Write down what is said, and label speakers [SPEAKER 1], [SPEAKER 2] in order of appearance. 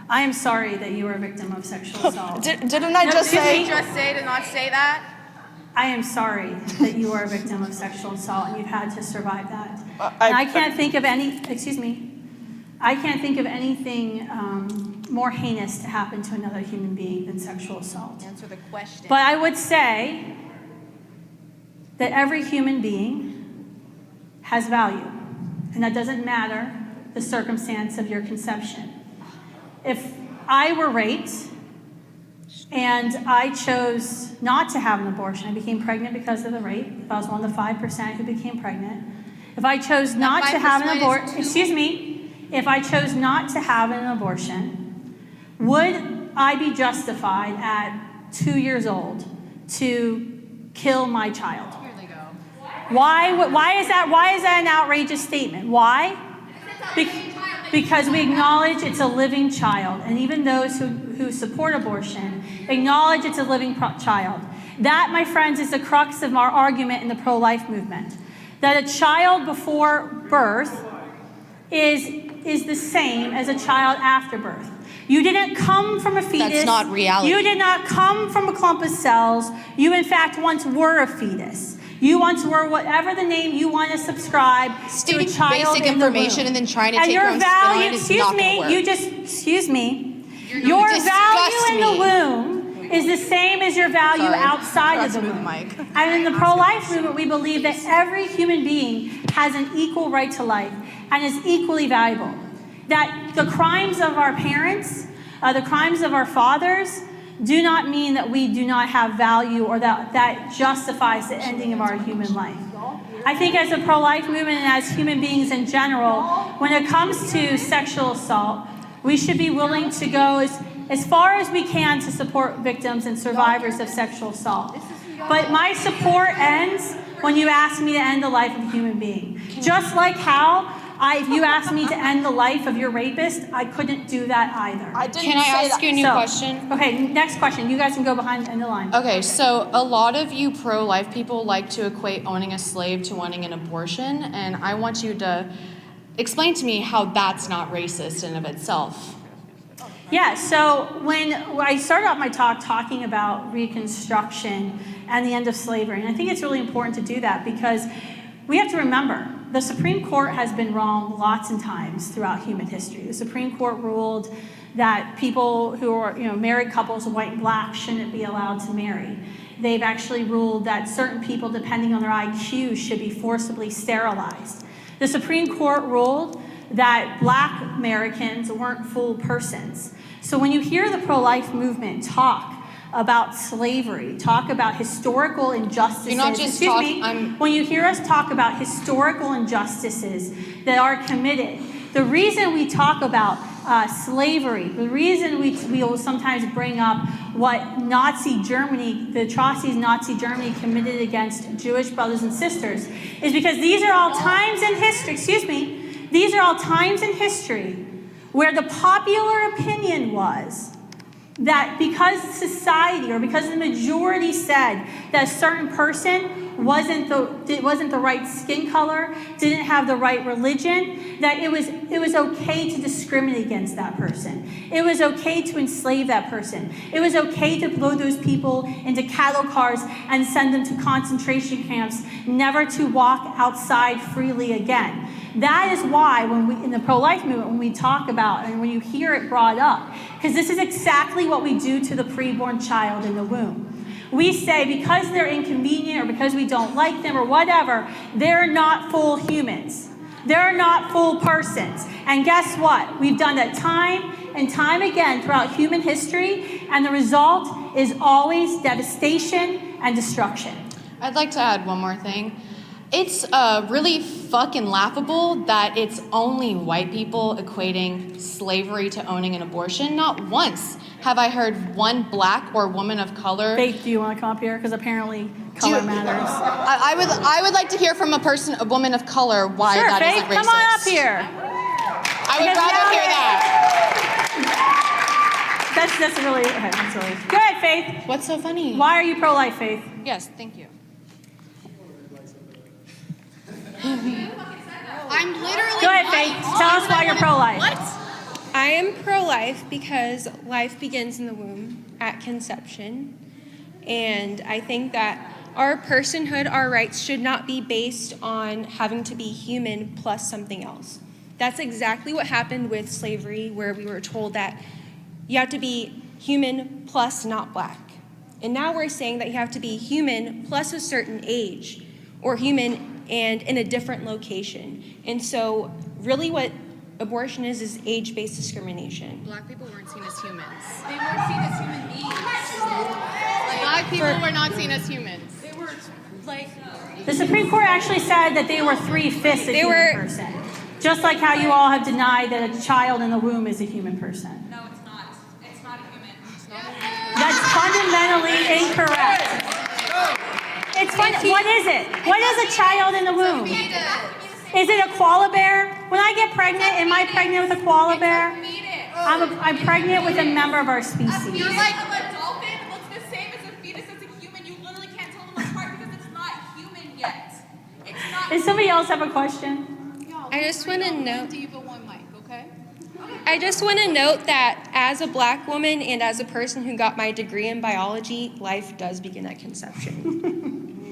[SPEAKER 1] I am sorry that you were a victim of sexual assault.
[SPEAKER 2] Didn't I just say?
[SPEAKER 3] Just say to not say that?
[SPEAKER 1] I am sorry that you are a victim of sexual assault and you've had to survive that. And I can't think of I can't think of anything more heinous to happen to another human being than sexual assault.
[SPEAKER 3] Answer the question.
[SPEAKER 1] But I would say that every human being has value, and that doesn't matter the circumstance of your conception. If I were raped and I chose not to have an abortion, I became pregnant because of the rape, if I was one of the 5% who became pregnant, if I chose not to have an abortion, if I chose not to have an abortion, would I be justified at 2 years old to kill my child?
[SPEAKER 3] Here they go.
[SPEAKER 1] Why is that an outrageous statement? Why? Because we acknowledge it's a living child, and even those who support abortion acknowledge it's a living child. That, my friends, is the crux of our argument in the pro-life movement. That a child before birth is the same as a child after birth. You didn't come from a fetus.
[SPEAKER 2] That's not reality.
[SPEAKER 1] You did not come from a clump of cells. You, in fact, once were a fetus. You once were whatever the name you want to subscribe to a child
[SPEAKER 2] basic
[SPEAKER 1] in the
[SPEAKER 2] information
[SPEAKER 1] womb.
[SPEAKER 2] and then trying to
[SPEAKER 1] And
[SPEAKER 2] take
[SPEAKER 1] your
[SPEAKER 2] your own
[SPEAKER 1] value,
[SPEAKER 2] spin on it is
[SPEAKER 1] excuse me,
[SPEAKER 2] You
[SPEAKER 1] your
[SPEAKER 2] disgust
[SPEAKER 1] value in the
[SPEAKER 2] me.
[SPEAKER 1] womb is the same as your value
[SPEAKER 2] Sorry.
[SPEAKER 1] outside of the
[SPEAKER 2] Move the
[SPEAKER 1] womb.
[SPEAKER 2] mic.
[SPEAKER 1] And in the pro-life movement, we believe that every human being has an equal right to life and is equally valuable. That the crimes of our parents, the crimes of our fathers, do not mean that we do not have value or that justifies the ending of our human life. I think as a pro-life movement and as human beings in general, when it comes to sexual assault, we should be willing to go as far as we can to support victims and survivors of sexual assault. But my support ends when you ask me to end the life of a human being. Just like how if you asked me to end the life of your rapist, I couldn't do that either.
[SPEAKER 2] Can I ask you a new question?
[SPEAKER 1] Okay, next question. You guys can go behind in the line.
[SPEAKER 2] Okay, so a lot of you pro-life people like to equate owning a slave to wanting an abortion, and I want you to explain to me how that's not racist in of itself.
[SPEAKER 1] Yeah, so when I started off my talk talking about Reconstruction and the end of slavery, and I think it's really important to do that because we have to remember the Supreme Court has been wrong lots of times throughout human history. The Supreme Court ruled that people who are, married couples, white and black, shouldn't be allowed to marry. They've actually ruled that certain people, depending on their IQ, should be forcibly sterilized. The Supreme Court ruled that black Americans weren't full persons. So when you hear the pro-life movement talk about slavery, talk about historical injustices.
[SPEAKER 2] You're not just
[SPEAKER 1] when you hear us talk about historical injustices that are committed, the reason we talk about slavery, the reason we will sometimes bring up what Nazi Germany, the atrocities Nazi Germany committed against Jewish brothers and sisters, is because these are all times in history, these are all times in history where the popular opinion was that because society or because the majority said that a certain person wasn't the right skin color, didn't have the right religion, that it was okay to discriminate against that person. It was okay to enslave that person. It was okay to load those people into cattle cars and send them to concentration camps, never to walk outside freely again. That is why when we, in the pro-life movement, when we talk about and when you hear it brought up, because this is exactly what we do to the preborn child in the womb. We say because they're inconvenient or because we don't like them or whatever, they're not full humans. They're not full persons. And guess what? We've done that time and time again throughout human history, and the result is always devastation and destruction.
[SPEAKER 2] I'd like to add one more thing. It's really fucking laughable that it's only white people equating slavery to owning an abortion. Not once have I heard one black or woman of color.
[SPEAKER 1] Faith, do you want to come up here? Because apparently color matters.
[SPEAKER 2] I would like to hear from a woman of color why
[SPEAKER 1] sure,
[SPEAKER 2] that
[SPEAKER 1] Faith,
[SPEAKER 2] isn't racist.
[SPEAKER 1] come on up here.
[SPEAKER 2] I would rather hear that.
[SPEAKER 1] That's really, okay, that's really. Go ahead, Faith.
[SPEAKER 2] What's so funny?
[SPEAKER 1] Why are you pro-life, Faith?
[SPEAKER 2] Yes, thank you.
[SPEAKER 3] I'm literally.
[SPEAKER 1] Go ahead, Faith. Tell us why you're pro-life.
[SPEAKER 3] What?
[SPEAKER 4] I am pro-life because life begins in the womb at conception. And I think that our personhood, our rights should not be based on having to be human plus something else. That's exactly what happened with slavery, where we were told that you have to be human plus not black. And now we're saying that you have to be human plus a certain age, or human and in a different location. And so really what abortion is age-based discrimination.
[SPEAKER 2] Black people weren't seen as humans.
[SPEAKER 3] They weren't seen as human beings.
[SPEAKER 2] Black people were not seen as humans.
[SPEAKER 3] They were like.
[SPEAKER 1] The Supreme Court actually said that they were 3/5 a human person. Just like how you all have denied that a child in the womb is a human person.
[SPEAKER 3] No, it's not. It's not a human.
[SPEAKER 1] That's fundamentally incorrect. What is it? What is a child in the womb? Is it a koala bear? When I get pregnant, am I pregnant with a koala bear? I'm pregnant with a member of our species.
[SPEAKER 3] You're like a dolphin looks the same as a fetus as a human. You literally can't tell them apart because it's not human yet. It's not.
[SPEAKER 1] Does somebody else have a question?
[SPEAKER 4] I just want to note.
[SPEAKER 3] Diva one mic, okay?
[SPEAKER 4] I just want to note that as a black woman and as a person who got my degree in biology, life does begin at conception.